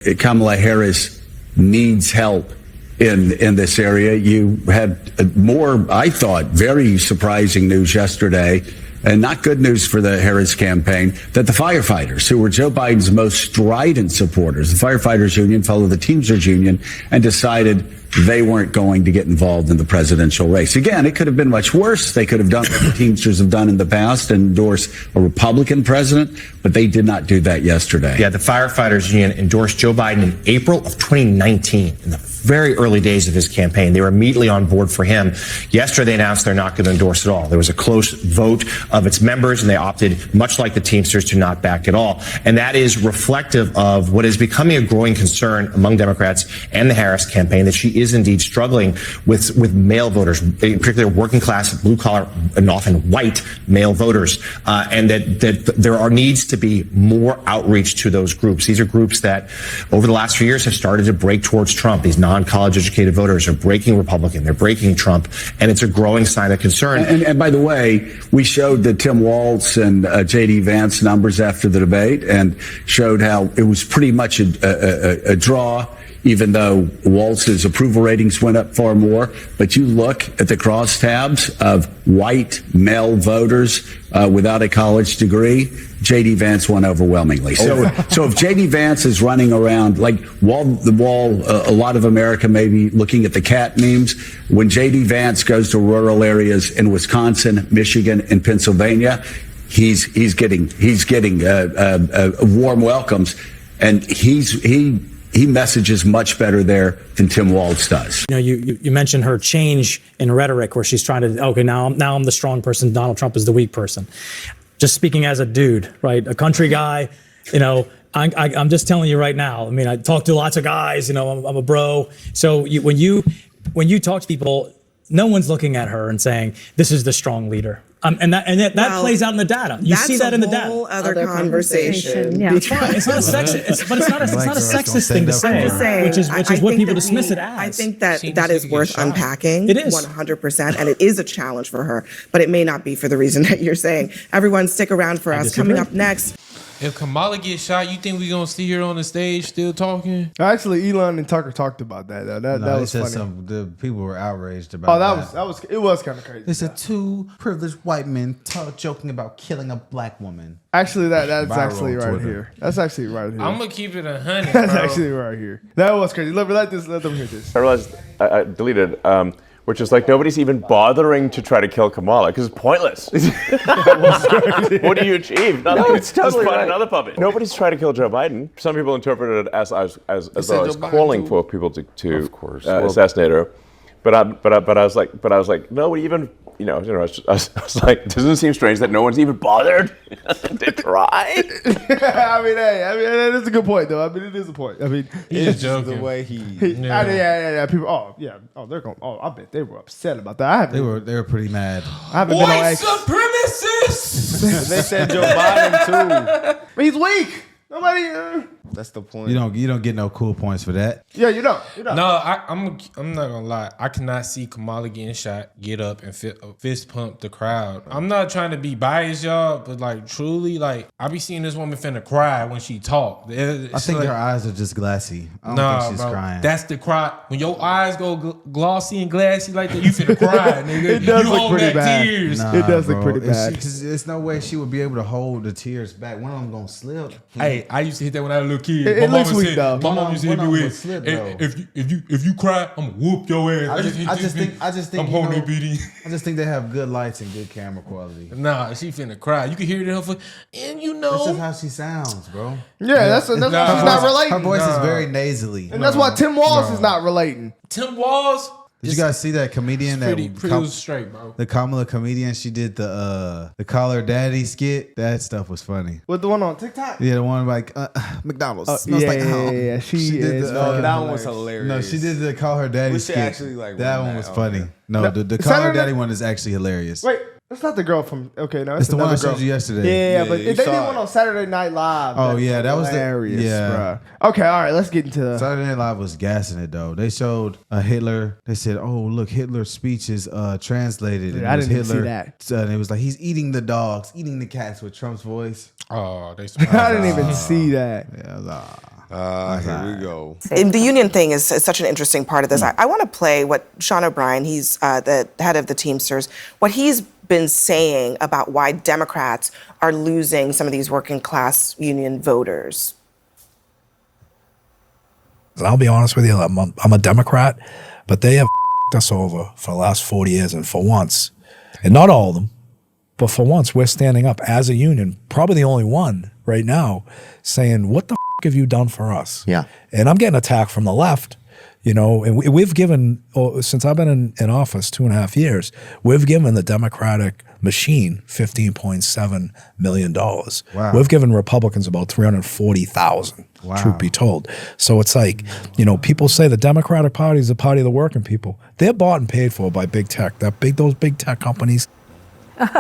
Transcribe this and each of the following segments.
Kamala Harris needs help in this area. You had more, I thought, very surprising news yesterday, and not good news for the Harris campaign, that the firefighters, who were Joe Biden's most strident supporters, the firefighters union followed the Teamsters union and decided they weren't going to get involved in the presidential race. Again, it could have been much worse. They could have done what the Teamsters have done in the past and endorsed a Republican president, but they did not do that yesterday. Yeah, the firefighters union endorsed Joe Biden in April of 2019, in the very early days of his campaign. They were immediately on board for him. Yesterday, they announced they're not going to endorse at all. There was a close vote of its members, and they opted, much like the Teamsters, to not back at all. And that is reflective of what is becoming a growing concern among Democrats and the Harris campaign, that she is indeed struggling with male voters, in particular working class, blue collar, and often white male voters, and that there needs to be more outreach to those groups. These are groups that over the last few years have started to break towards Trump. These non-college educated voters are breaking Republican, they're breaking Trump, and it's a growing sign of concern. And by the way, we showed the Tim Walz and J.D. Vance numbers after the debate and showed how it was pretty much a draw, even though Walz's approval ratings went up far more. But you look at the crosstabs of white male voters without a college degree, J.D. Vance won overwhelmingly. So if J.D. Vance is running around like wall the wall, a lot of America may be looking at the cat memes. When J.D. Vance goes to rural areas in Wisconsin, Michigan, and Pennsylvania, he's getting warm welcomes, and he messages much better there than Tim Walz does. You know, you mentioned her change in rhetoric, where she's trying to, okay, now I'm the strong person, Donald Trump is the weak person. Just speaking as a dude, right, a country guy, you know, I'm just telling you right now. I mean, I talk to lots of guys, you know, I'm a bro. So when you talk to people, no one's looking at her and saying, this is the strong leader. And that plays out in the data. You see that in the data. That's a whole other conversation. Yeah. It's fine. It's not a sexist. But it's not a sexist thing to say, which is what people dismiss it as. I think that is worth unpacking. It is 100%, and it is a challenge for her. But it may not be for the reason that you're saying. Everyone, stick around for us. Coming up next. If Kamala gets shot, you think we gonna see her on the stage still talking? Actually, Elon and Tucker talked about that. That was funny. The people were outraged about. It was kind of crazy. They said two privileged white men joking about killing a black woman. Actually, that's actually right here. That's actually right here. I'm gonna keep it 100. That's actually right here. That was crazy. Let them hear this. I realized I deleted. Which is like nobody's even bothering to try to kill Kamala because it's pointless. What do you achieve? Nothing. No, it's totally right. Another puppet. Nobody's trying to kill Joe Biden. Some people interpreted it as though I was calling for people to of course. assassinate her. But I was like, nobody even. I was like, doesn't it seem strange that no one's even bothered to try? I mean, that is a good point, though. I mean, it is a point. I mean, he's joking. The way yeah. People, they're going. Oh, I bet they were upset about that. They were pretty mad. I haven't been on X. Supremacists. They said Joe Biden too. But he's weak. Nobody. That's the point. You don't get no cool points for that. Yeah, you don't. No, I'm not gonna lie. I cannot see Kamala getting shot, get up and fist pump the crowd. I'm not trying to be biased, y'all, but like truly, like I be seeing this woman finna cry when she talk. I think her eyes are just glassy. I don't think she's crying. That's the cry. When your eyes go glossy and glassy like that, you finna cry, nigga. It does you look pretty bad. Tears. It does look pretty bad. There's no way she would be able to hold the tears back. One of them gonna slip. Hey, I used to hit that when I was a little kid. It looks weak though. My mom used to hit me with, if you cry, I'm gonna whoop your ass. I just think I'm holding your beating. I just think they have good lights and good camera quality. Nah, she finna cry. You can hear it in her voice, and you know. That's just how she sounds, bro. Yeah, that's why she's not relating. Her voice is very nasally. And that's why Tim Walz is not relating. Tim Walz. Did you guys see that comedian pretty straight, bro? The Kamala comedian, she did the Call Her Daddy skit. That stuff was funny. With the one on TikTok? Yeah, the one like McDonald's. She is. That one was hilarious. No, she did the Call Her Daddy skit. Actually, like, that one was funny. No, the Call Her Daddy one is actually hilarious. Wait. That's not the girl from. Okay, no, it's the one I showed you yesterday. Yeah, but they did one on Saturday Night Live. Oh yeah, that was hilarious. Yeah. Bro. Okay, all right, let's get into Saturday Night Live was gassing it though. They showed Hitler. They said, "Oh look, Hitler's speech is translated." Dude, I didn't even see that. And it was like he's eating the dogs, eating the cats with Trump's voice. Oh, they. I didn't even see that. Yeah, Here we go. And the union thing is such an interesting part of this. I want to play what Sean O'Brien, he's the head of the Teamsters, what he's been saying about why Democrats are losing some of these working class union voters. I'll be honest with you, I'm a Democrat, but they have us over for the last 40 years, and for once, and not all of them, but for once, we're standing up as a union, probably the only one right now, saying, what the have you done for us? Yeah. And I'm getting attacked from the left, you know, and we've given, since I've been in office 2.5 years, we've given the Democratic machine $15.7 million. Wow. We've given Republicans about $340,000, truth be told. So it's like, you know, people say the Democratic Party is the party of the working people. They're bought and paid for by big tech, those big tech companies. I'd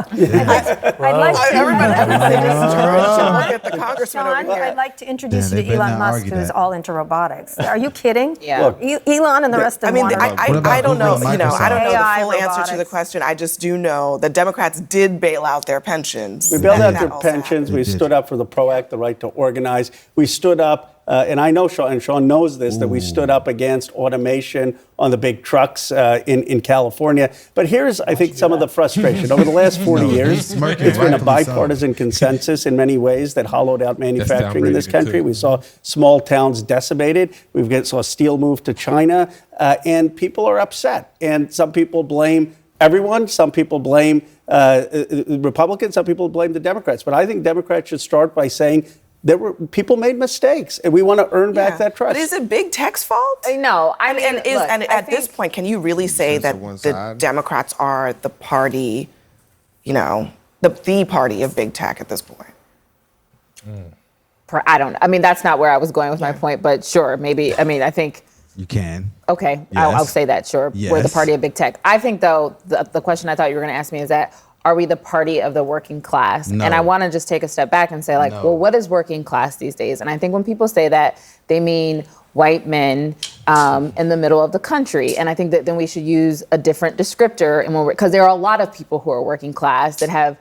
like to introduce you to Elon Musk, who's all into robotics. Are you kidding? Yeah. Elon and the rest of them. I don't know. I don't know the full robotics. answer to the question. I just do know the Democrats did bail out their pensions. We bailed out their pensions. We stood up for the PRO Act, the right to organize. We stood up. And I know Sean, and Sean knows this, that we stood up against automation on the big trucks in California. But here's, I think, some of the frustration. Over the last 40 years, it's been a bipartisan consensus in many ways that hollowed out manufacturing in this country. We saw small towns decimated. Saw steel move to China. And people are upset. And some people blame everyone. Some people blame Republicans. Some people blame the Democrats. But I think Democrats should start by saying, people made mistakes, and we want to earn back that trust. But is it big tech's fault? No, at this point, can you really say that the Democrats are the party, you know, the party of big tech at this point? I don't. I mean, that's not where I was going with my point, but sure, maybe. I mean, I think you can. Okay, Yes. I'll say that. Sure, we're the party of big tech. I think, though, the question I thought you were going to ask me is that, are we the party of the working class? No. And I want to just take a step back and say, like, well, what is working class these days? And I think when people say that, they mean white men in the middle of the country. And I think that then we should use a different descriptor, and because there are a lot of people who are working class that have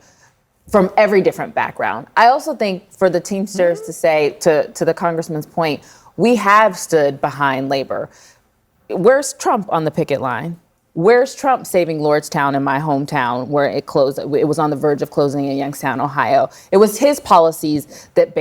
from every different background. I also think for the Teamsters to say, to the congressman's point, we have stood behind labor. Where's Trump on the picket line? Where's Trump saving Lordstown in my hometown, where it closed? It was on the verge of closing in Youngstown, Ohio. It was his policies that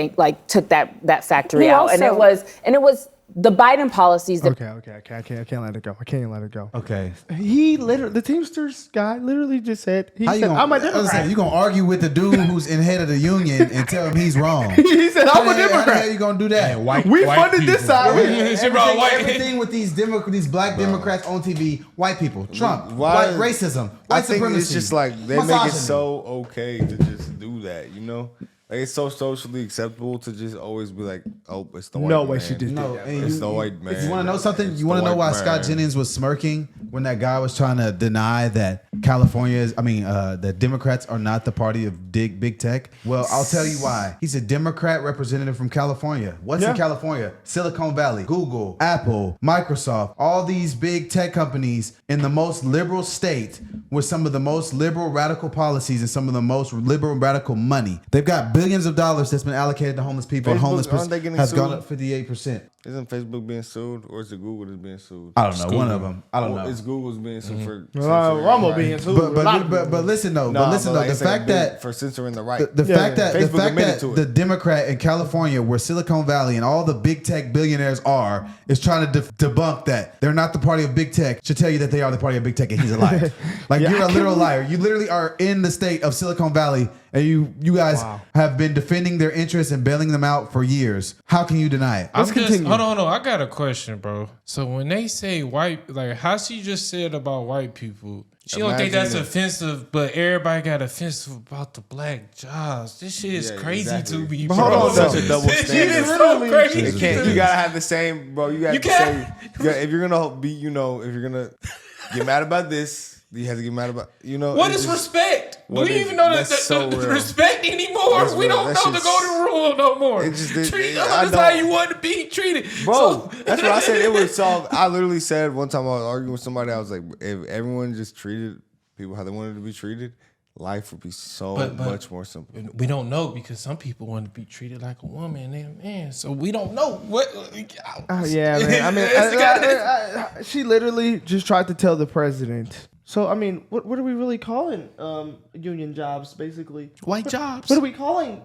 took that factory out, and it was the Biden policies that. Okay. I can't let it go. I can't let it go. Okay. The Teamsters guy literally just said, I'm a Democrat. You gonna argue with the dude who's in head of the union and tell him he's wrong? He said, I'm a Democrat. How the hell you gonna do that? We funded this side. Everything with these black Democrats on TV, white people, Trump, white racism, white supremacy. It's just like they make it so okay to just do that, you know? Like, it's so socially acceptable to just always be like, oh, it's the white man. No way she just did that. It's the white man. You want to know something? You want to know why Scott Jennings was smirking when that guy was trying to deny that that Democrats are not the party of big tech? Well, I'll tell you why. He's a Democrat representative from California. What's in California? Silicon Valley, Google, Apple, Microsoft, all these big tech companies in the most liberal state with some of the most liberal radical policies and some of the most liberal radical money. They've got billions of dollars that's been allocated to homeless people, and homeless has gone up 58%. Isn't Facebook being sued, or is it Google that's being sued? I don't know. One of them. I don't know. It's Google's being sued for Rumble being sued. But listen though. The fact that for censoring the right, the fact that the Democrat in California, where Silicon Valley and all the big tech billionaires are, is trying to debunk that they're not the party of big tech, should tell you that they are the party of big tech, and he's a liar. You're a literal liar. You literally are in the state of Silicon Valley, and you guys have been defending their interests and bailing them out for years. How can you deny it? Let's continue. Hold on. I got a question, bro. So when they say white, like how she just said about white people, she don't think that's offensive, but everybody got offensive about the black jobs. This shit is crazy to me, bro. Hold on, such a double standard. It's so crazy. You gotta have the same, bro. You got the same. If you're gonna be, if you're gonna get mad about this, you have to get mad about, What is respect? Do we even know the respect anymore? We don't know the golden rule no more. Treat others how you want to be treated. Bro, that's what I said. It was solved. I literally said one time I was arguing with somebody, I was like, if everyone just treated people how they wanted to be treated, life would be so But much more simple. We don't know because some people want to be treated like a woman and they're a man. So we don't know what. Yeah, man. I mean, she literally just tried to tell the president. So, I mean, what are we really calling union jobs, basically? White jobs. What are we calling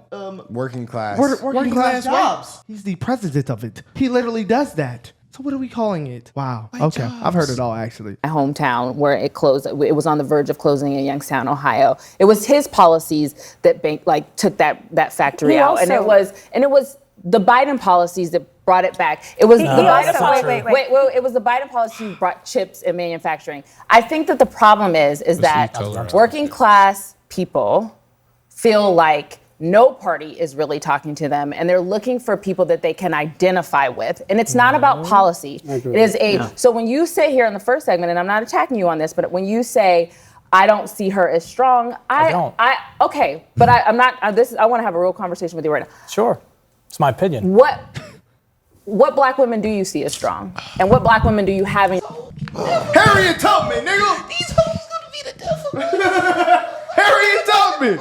Working class. working class jobs? He's the president of it. He literally does that. So what are we calling it? Wow. Okay. Jobs. I've heard it all, actually. My hometown, where it closed, it was on the verge of closing in Youngstown, Ohio. It was his policies that took that factory out, and it was the Biden policies that brought it back. It was it was the Biden policy who brought chips and manufacturing. I think that the problem is that working class people feel like no party is really talking to them, and they're looking for people that they can identify with. And it's not about policy. It is so when you say here in the first segment, and I'm not attacking you on this, but when you say, I don't see her as strong, I don't. Okay, but I'm not. I want to have a real conversation with you right now. Sure, it's my opinion. What black women do you see as strong, and what black women do you have in? Harriet Tubman, nigga. These hoes gonna be the devil. Harriet Tubman.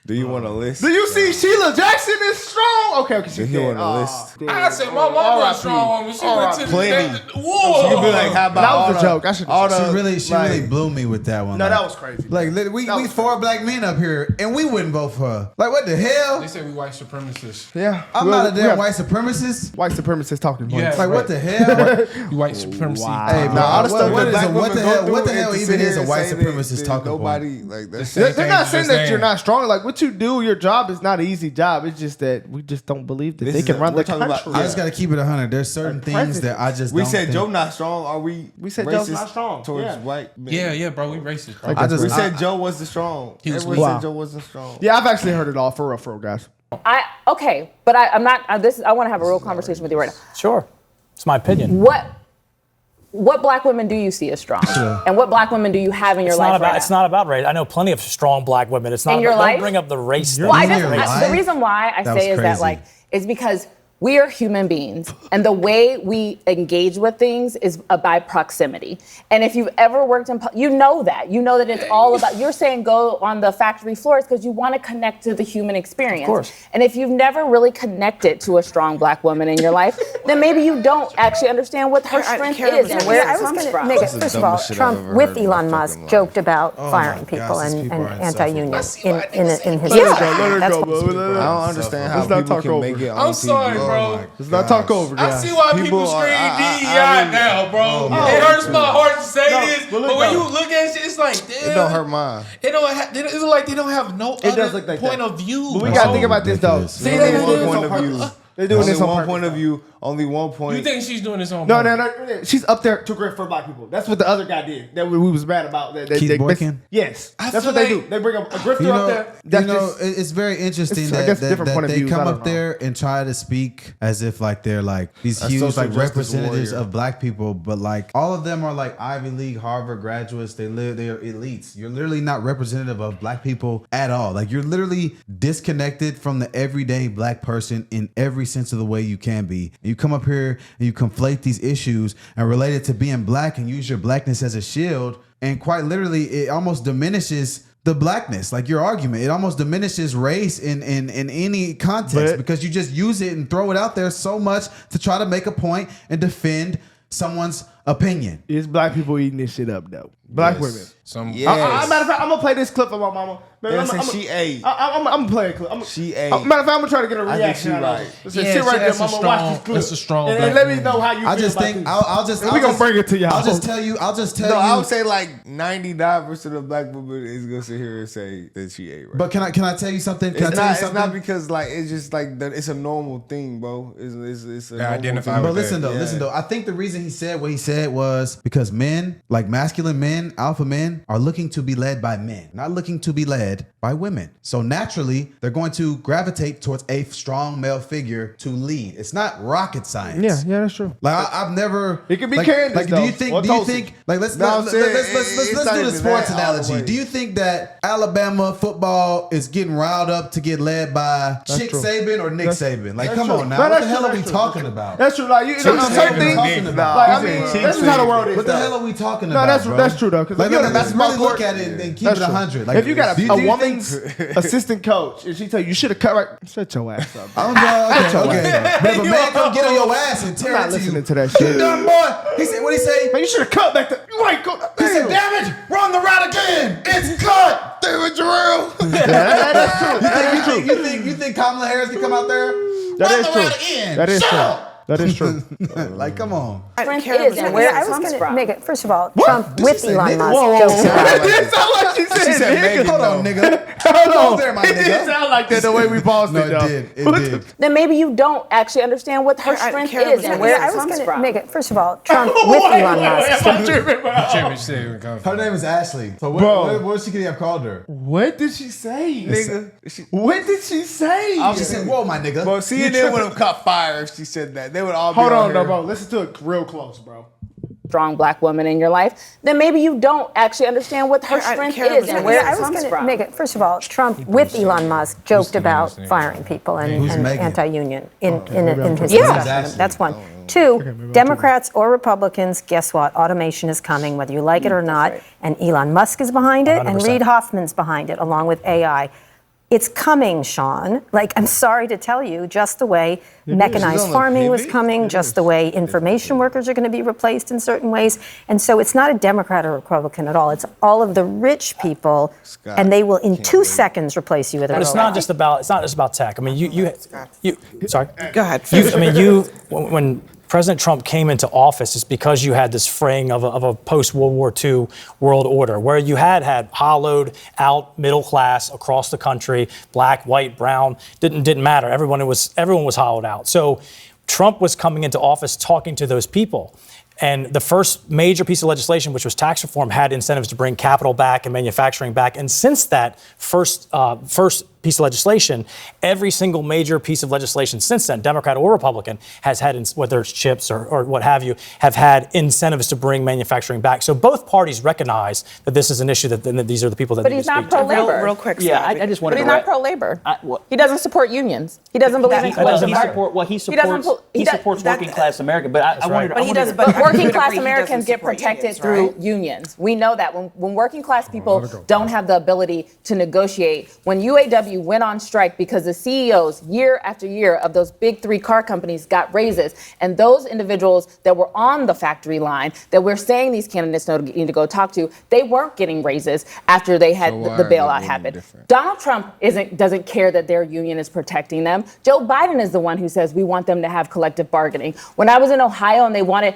Do you want a list? Do you see Sheila Jackson is strong? Okay, Do you want a list? I said my mom was strong when she went to plenty. Whoa. You be like, how about that was a joke. I should. She really blew me with that one. No, that was crazy. Like we 4 black men up here, and we wouldn't vote for her. Like what the hell? They say we white supremacists. Yeah, I'm not a damn white supremacist. White supremacist talking points. Yeah, like what the hell? You white supremacy. Wow. Hey, Now, all the stuff what that black women go what the through hell and to even sit is a here white and say supremacist that talking nobody point? like that's They're not saying that you're not strong. Like what you do, your job is not an easy job. It's just that we just don't believe that they can run the country. I just got to keep it 100. There's certain things that I just don't said think. Joe not strong. Are we? We said racist Joe's not strong towards white men? Yeah, bro, we racist. Bro. We said Joe wasn't strong. Everyone said Joe wasn't strong. Yeah, I've actually heard it all for real, guys. But I'm not. I want to have a real conversation with you right now. Sure, it's my opinion. What black women do you see as strong, and what black women do you have in your life? It's not about race. I know plenty of strong black women. It's not. In your life? Don't bring up the race thing. The reason why I say is that is because we are human beings, and the way we engage with things is by proximity. And if you've ever worked in, you know that it's all about. You're saying go on the factory floors because you want to connect to the human experience. Of course. And if you've never really connected to a strong black woman in your life, then maybe you don't actually understand what her strength is and where it comes from. First of all, Trump with Elon Musk joked about firing people and anti-union in his speech. Let her go, bro. I don't understand how people can make it on I'm sorry, TV. bro. Let's not talk over, guys. I see why people scream DEI now, bro. It hurts my heart to say this, but when you look at shit, it's like, damn. It don't hurt mine. It's like they don't have no other point of view. But we gotta think about this though. See, they one point of view. They're doing this on one purpose. point of view. Only 1 point. You think she's doing this on No. purpose? She's up there to grip for black people. That's what the other guy did. That we was mad about. Keith Boykin? Yes. That's what they do. They bring a grifter up there. It's very interesting that they come up there and try to speak as if like they're like these huge like representatives of black people, but like all of them are like Ivy League, Harvard graduates. They're elites. You're literally not representative of black people at all. Like you're literally disconnected from the everyday black person in every sense of the way you can be. You come up here and you conflate these issues and relate it to being black and use your blackness as a shield, and quite literally it almost diminishes the blackness, like your argument. It almost diminishes race in any context because you just use it and throw it out there so much to try to make a point and defend someone's opinion. It's black people eating this shit up though. Black women. Yes. Matter of fact, I'm gonna play this clip of my mama. She ate. I'm gonna play a clip. She ate. Matter of fact, I'm gonna try to get a reaction out of it. Sit right there, mama. Watch this clip. That's a strong and black let me woman. know how you feel. We gonna bring it to y'all. I'll just tell you. No, I would say like 99% of black women is gonna sit here and say that she ate. Right? But can I tell you something? It's not because like it's just like it's a normal thing, bro. It's a identify. But listen though. I think the reason he said what he said was because men, like masculine men, alpha men, are looking to be led by men, not looking to be led by women. So naturally, they're going to gravitate towards a strong male figure to lead. It's not rocket science. Yeah, that's true. Like I've never. It could be like, Candace. Like, do you think? Like let's do the sports analogy. Do you think that Alabama football is getting riled up to get led by Chick Saban or Nick Saban? Like, come on now. What the hell are we talking about? That's true. Like you know, certain things. Like I mean, This is how the world is. What the though. hell are we talking No, about, that's true though. Because Like, if you're on a let's basketball really court, look at it and keep that's it true. 100. Like, if you got do a you woman's think- assistant coach and she tell you should have cut right, shut your ass up. I'm okay. But if a man come get on your ass and I'm tear not into you, listening to that you shit. dumb boy. He said, what he say? Man, you should have cut back there. You ain't go. He said, damn it, we're on the route again. It's cut. David Jarrell. That's true. You think Kamala Harris can come out there? That Run is the true. route again. That is Shut true. up. That is true. Like, come on. Strength Karen is, was and gonna where say I was comes going to from. make it. First of all, Trump Did with she say Elon nigga? Musk Whoa, jokes about. It sound like she said, She said nigga. Megan, Hold though. on, nigga. Hold on. Go there, my It didn't nigga. sound like that the way we paused No, it, though. it did. Then maybe you don't actually understand what her strength Karen is was and gonna where say it I was comes going to from. make it. First of all, Trump with Elon Musk. Jimmy said it would come Her from. name is Ashley. So Bro. what she could have called her? What did she say? Nigga. What did she say? She said, whoa, my nigga. Bro, CNN would have caught fire if she said that. They would all be Hold on, here. though, bro. Listen to it real close, bro. Strong black woman in your life, then maybe you don't actually understand what her strength Karen is was and gonna where say I it was comes going to from. make it. First of all, Trump with Elon Musk joked about firing people and Megan? anti-union in his Yeah. discussion. That's one. Two, Democrats or Republicans, guess what? Automation is coming, whether you like it or not. And Elon Musk is behind it, and 100%. Reid Hoffman's behind it, along with AI. It's coming, Sean. Like, I'm sorry to tell you, just the way mechanized on the farming was pivot. coming, just the way information workers are going to be replaced in certain ways. And so it's not a Democrat or Republican at all. It's all of the rich people, Scott, and they will in 2 seconds replace you with a But it's robot. not just about tech. I mean, you sorry. Go ahead. When President Trump came into office, it's because you had this fraying of a post-World War II world order where you had hollowed out middle class across the country, black, white, brown, didn't matter. Everyone was hollowed out. So Trump was coming into office talking to those people. And the first major piece of legislation, which was tax reform, had incentives to bring capital back and manufacturing back. And since that first piece of legislation, every single major piece of legislation since then, Democrat or Republican, has had, whether it's chips or what have you, have had incentives to bring manufacturing back. So both parties recognize that this is an issue that these are the people that But need he's to not speak to. pro-labor. Real quick, Yeah, Scott. I just But wanted he's to. not pro-labor. What? He doesn't support unions. He doesn't believe in He collective bargaining. he supports working class America, but I wanted to. But he does. But I working would class agree he Americans doesn't get support protected unions, through right? unions. We know that when working class people don't have the ability to negotiate, when UAW went on strike because the CEOs year after year of those big 3 car companies got raises, and those individuals that were on the factory line that we're saying these candidates need to go talk to, they weren't getting raises after they had So why the are they bailout voting happen. different? Donald Trump doesn't care that their union is protecting them. Joe Biden is the one who says we want them to have collective bargaining. When I was in Ohio and they wanted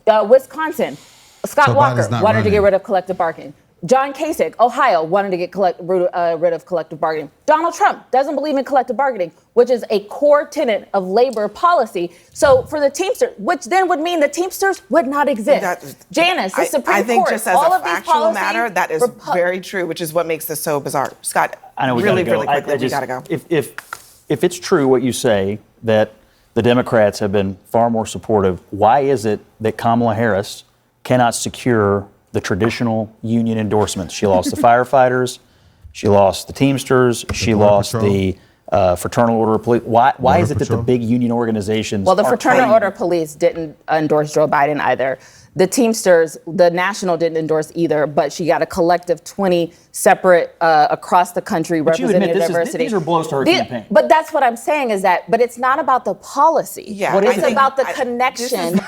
Wisconsin, Scott So Walker Biden's not wanted to get running. rid of collective bargaining. John Kasich, Ohio, wanted to get rid of collective bargaining. Donald Trump doesn't believe in collective bargaining, which is a core tenet of labor policy. So for the Teamsters, which then would mean the Teamsters would not exist. Janice, the Supreme I think Court, just as all a of these factual policies, matter, that is very true, which is what makes this so bizarre. Scott, I know we really, gotta go. really quickly, I we just- gotta go. If it's true what you say that the Democrats have been far more supportive, why is it that Kamala Harris cannot secure the traditional union endorsements? She lost the firefighters, she lost the Teamsters, she Border lost Patrol. the Fraternal Order of Police. Why Border is it that the Patrol. big union organizations? Well, the are Fraternal cutting- Order of Police didn't endorse Joe Biden either. The Teamsters, the National didn't endorse either, but she got a collective 20 separate across the country But you representing admit diversity. these are blows to her campaign. But that's what I'm saying is that, but it's not about the policy. Yeah, What is It's it? about the connection. The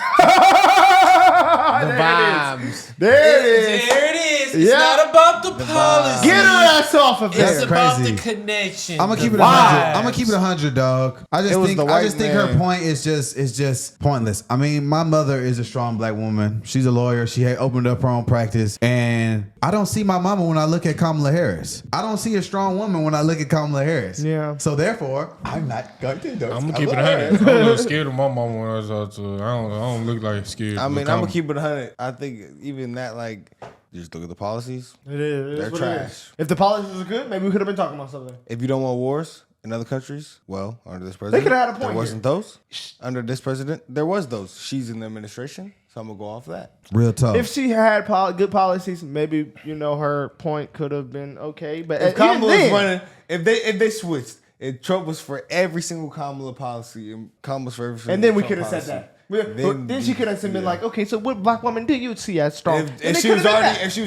vibes. There it is. There it is. It's Yeah. not about the policy. Get her ass off of It's there. about crazy. the connection. I'm gonna keep it the 100. I'm vibes. gonna keep it 100, dog. I It just was think the I white just think her man. point is just pointless. I mean, my mother is a strong black woman. She's a lawyer. She had opened up her own practice, and I don't see my mama when I look at Kamala Harris. I don't see a strong woman when I look at Kamala Harris. Yeah. So therefore, I'm not going to endorse. I'm gonna Kamala keep it Harris. 100. I'm a little scared of my mama when I was out to her. I don't look like scared. I mean, Look, I'm gonna keep it 100. I think even that, like, just look at the policies. It is. They're what it is. trash. If the policies was good, maybe we could have been talking about something. If you don't want wars in other countries, well, under this president, could've had a point there here. wasn't those. Under this president, there was those. She's in the administration, so I'm gonna go off that. Real tough. If she had good policies, maybe her point could have been okay. But If even Kamala was then- running, if they switched, if Trump was for every single Kamala policy and Kamala was for every single and then we Trump could have said policy, that. Then she could have been like, okay, so what black woman do you see as strong? If she was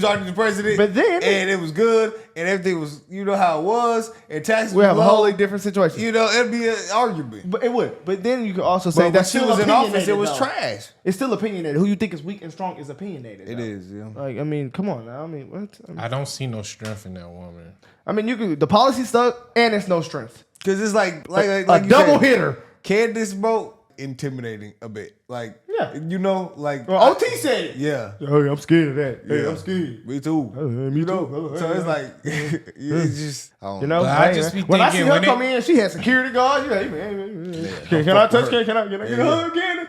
already the president, but then and it was good, and everything was, you know how it was, and taxes we have were a low, wholly different situation. You know, it'd be an argument. But it would. But then you could also say But that when she was in office, it was though. trash. It's still opinionated. Who you think is weak and strong is opinionated. It though. is, yeah. Like, I mean, come on now. I mean, what? I don't see no strength in that woman. I mean, you could the policy stuck and it's no strength. Because it's like a double hitter. Candace vote intimidating a bit. Like, yeah, you know, like well, OT said it. Yeah. Hey, I'm scared of that. Hey, Yeah. I'm scared. Me too. Me too. So it's like, it's just, I don't You know, But I just be when I see thinking her when come in, she had security guards. You like, can I touch? Can I get a hug again?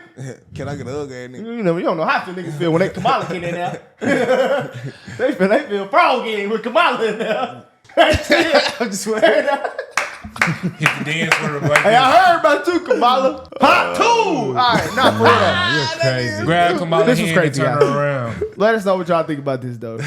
Can I get a hug at nigga? You know, you don't know how the niggas feel when they Kamala get in there. they feel froggy with Kamala in there. I'm just waiting. Hit the dance for the Hey, I heard about you, Kamala. Hot too. All right, not for real. You're crazy. Grab Kamala's This was hand crazy, and turn y'all. her around. Let us know what y'all think about this, though.